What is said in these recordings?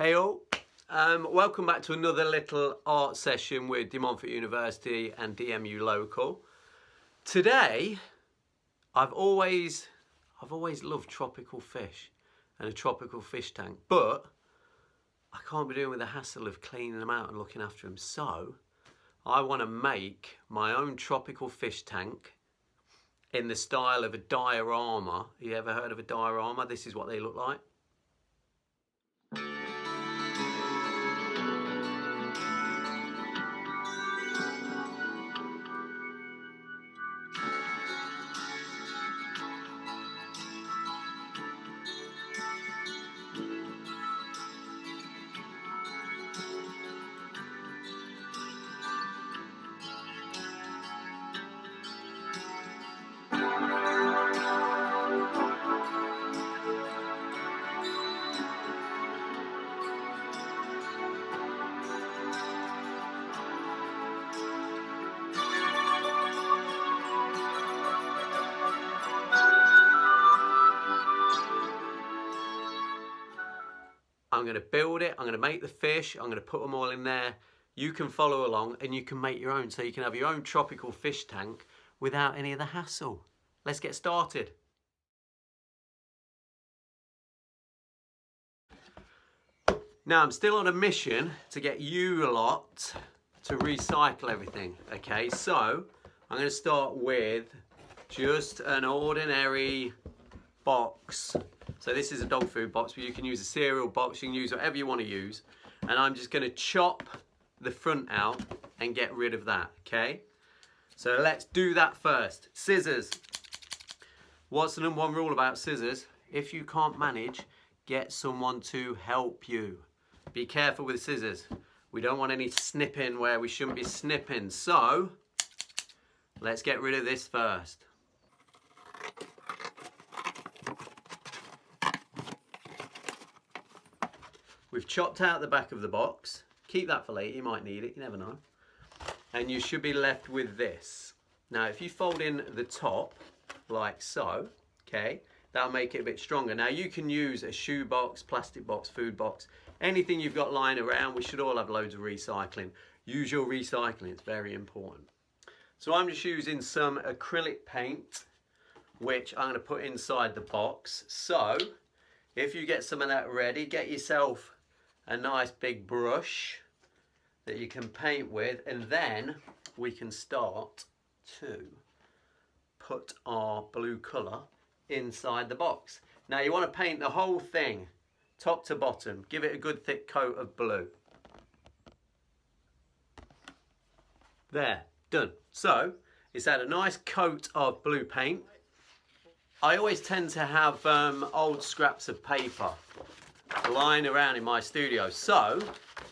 Hey all, welcome back to another little art session with Montfort University and DMU local. Today, I've always loved tropical fish and a tropical fish tank, but I can't be doing with the hassle of cleaning them out and looking after them. So I want to make my own tropical fish tank in the style of a diorama. You ever heard of a diorama? This is what they look like. I'm going to build it, I'm going to make the fish, I'm going to put them all in there. You can follow along and you can make your own, so you can have your own tropical fish tank without any of the hassle. Let's get started. Now I'm still on a mission to get you lot to recycle everything, okay? So I'm going to start with just an ordinary box. So this is a dog food box, but you can use a cereal box, you can use whatever you want to use. And I'm just going to chop the front out and get rid of that, okay? So let's do that first. Scissors. What's the number one rule about scissors? If you can't manage, get someone to help you. Be careful with scissors. We don't want any snipping where we shouldn't be snipping. So let's get rid of this first. We've chopped out the back of the box. Keep that for later, you might need it, you never know. And you should be left with this. Now, if you fold in the top, like so, okay, that'll make it a bit stronger. Now, you can use a shoe box, plastic box, food box, anything you've got lying around. We should all have loads of recycling. Use your recycling, it's very important. So I'm just using some acrylic paint, which I'm gonna put inside the box. So, if you get some of that ready, get yourself a nice big brush that you can paint with, and then we can start to put our blue colour inside the box. Now you want to paint the whole thing top to bottom, give it a good thick coat of blue. There, done. So it's had a nice coat of blue paint. I always tend to have old scraps of paper lying around in my studio, so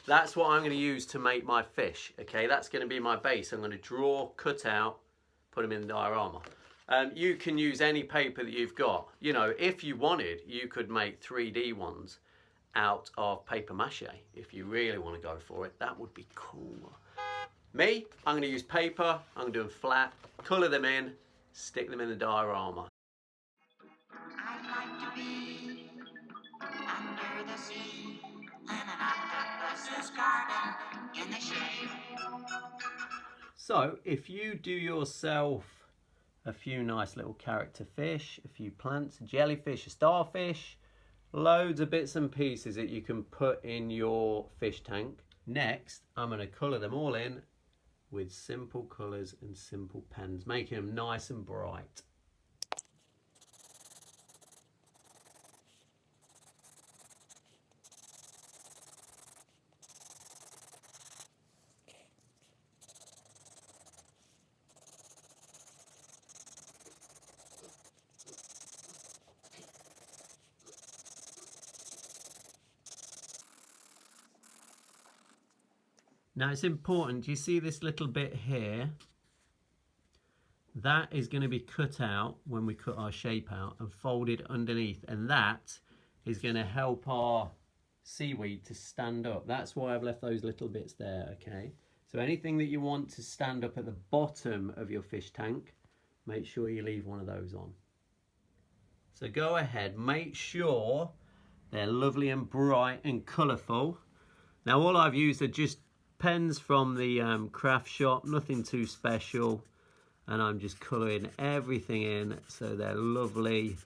that's what I'm going to use to make my fish. Okay, that's going to be my base. I'm going to draw, cut out, put them in the diorama. You can use any paper that you've got. You know, if you wanted, you could make 3D ones out of paper mache. If you really want to go for it, that would be cool. Me, I'm going to use paper. I'm going to do them flat, colour them in, stick them in the diorama. I'd like to be under the sea in an octopus's garden in the shade. So if you do yourself a few nice little character fish, a few plants, a jellyfish, a starfish, loads of bits and pieces that you can put in your fish tank. Next, I'm going to colour them all in with simple colours and simple pens, making them nice and bright. Now it's important, you see this little bit here? That is going to be cut out when we cut our shape out and folded underneath, and that is going to help our seaweed to stand up. That's why I've left those little bits there, okay? So anything that you want to stand up at the bottom of your fish tank, make sure you leave one of those on. So go ahead, make sure They're lovely and bright and colourful. Now all I've used are just pens from the craft shop, nothing too special. And I'm just colouring everything in so they're lovely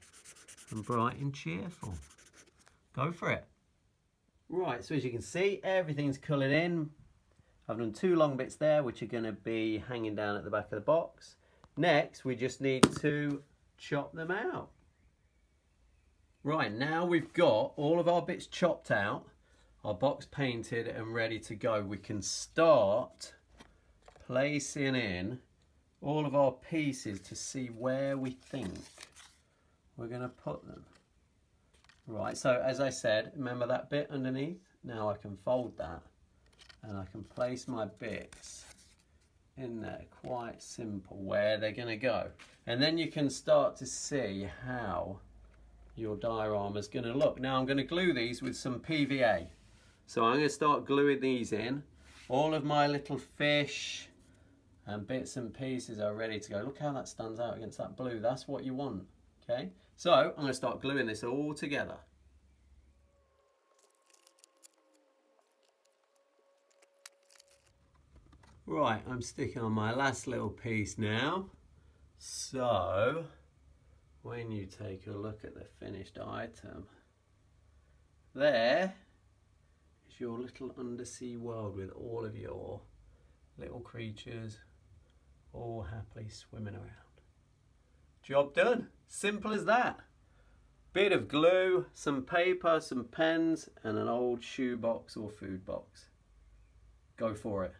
and bright and cheerful. Go for it. Right, so as you can see, everything's coloured in. I've done 2 long bits there, which are going to be hanging down at the back of the box. Next, we just need to chop them out. Right, now we've got all of our bits chopped out, our box painted and ready to go. We can start placing in all of our pieces to see where we think we're going to put them. Right, so as I said, remember that bit underneath? Now I can fold that and I can place my bits in there, quite simple, where they're going to go. And then you can start to see how your diorama is going to look. Now I'm going to glue these with some PVA. So I'm going to start gluing these in. All of my little fish and bits and pieces are ready to go. Look how that stands out against that blue. That's what you want, okay? So I'm going to start gluing this all together. Right, I'm sticking on my last little piece now. So when you take a look at the finished item, there is your little undersea world with all of your little creatures all happily swimming around. Job done. Simple as that. Bit of glue, some paper, some pens, and an old shoe box or food box. Go for it.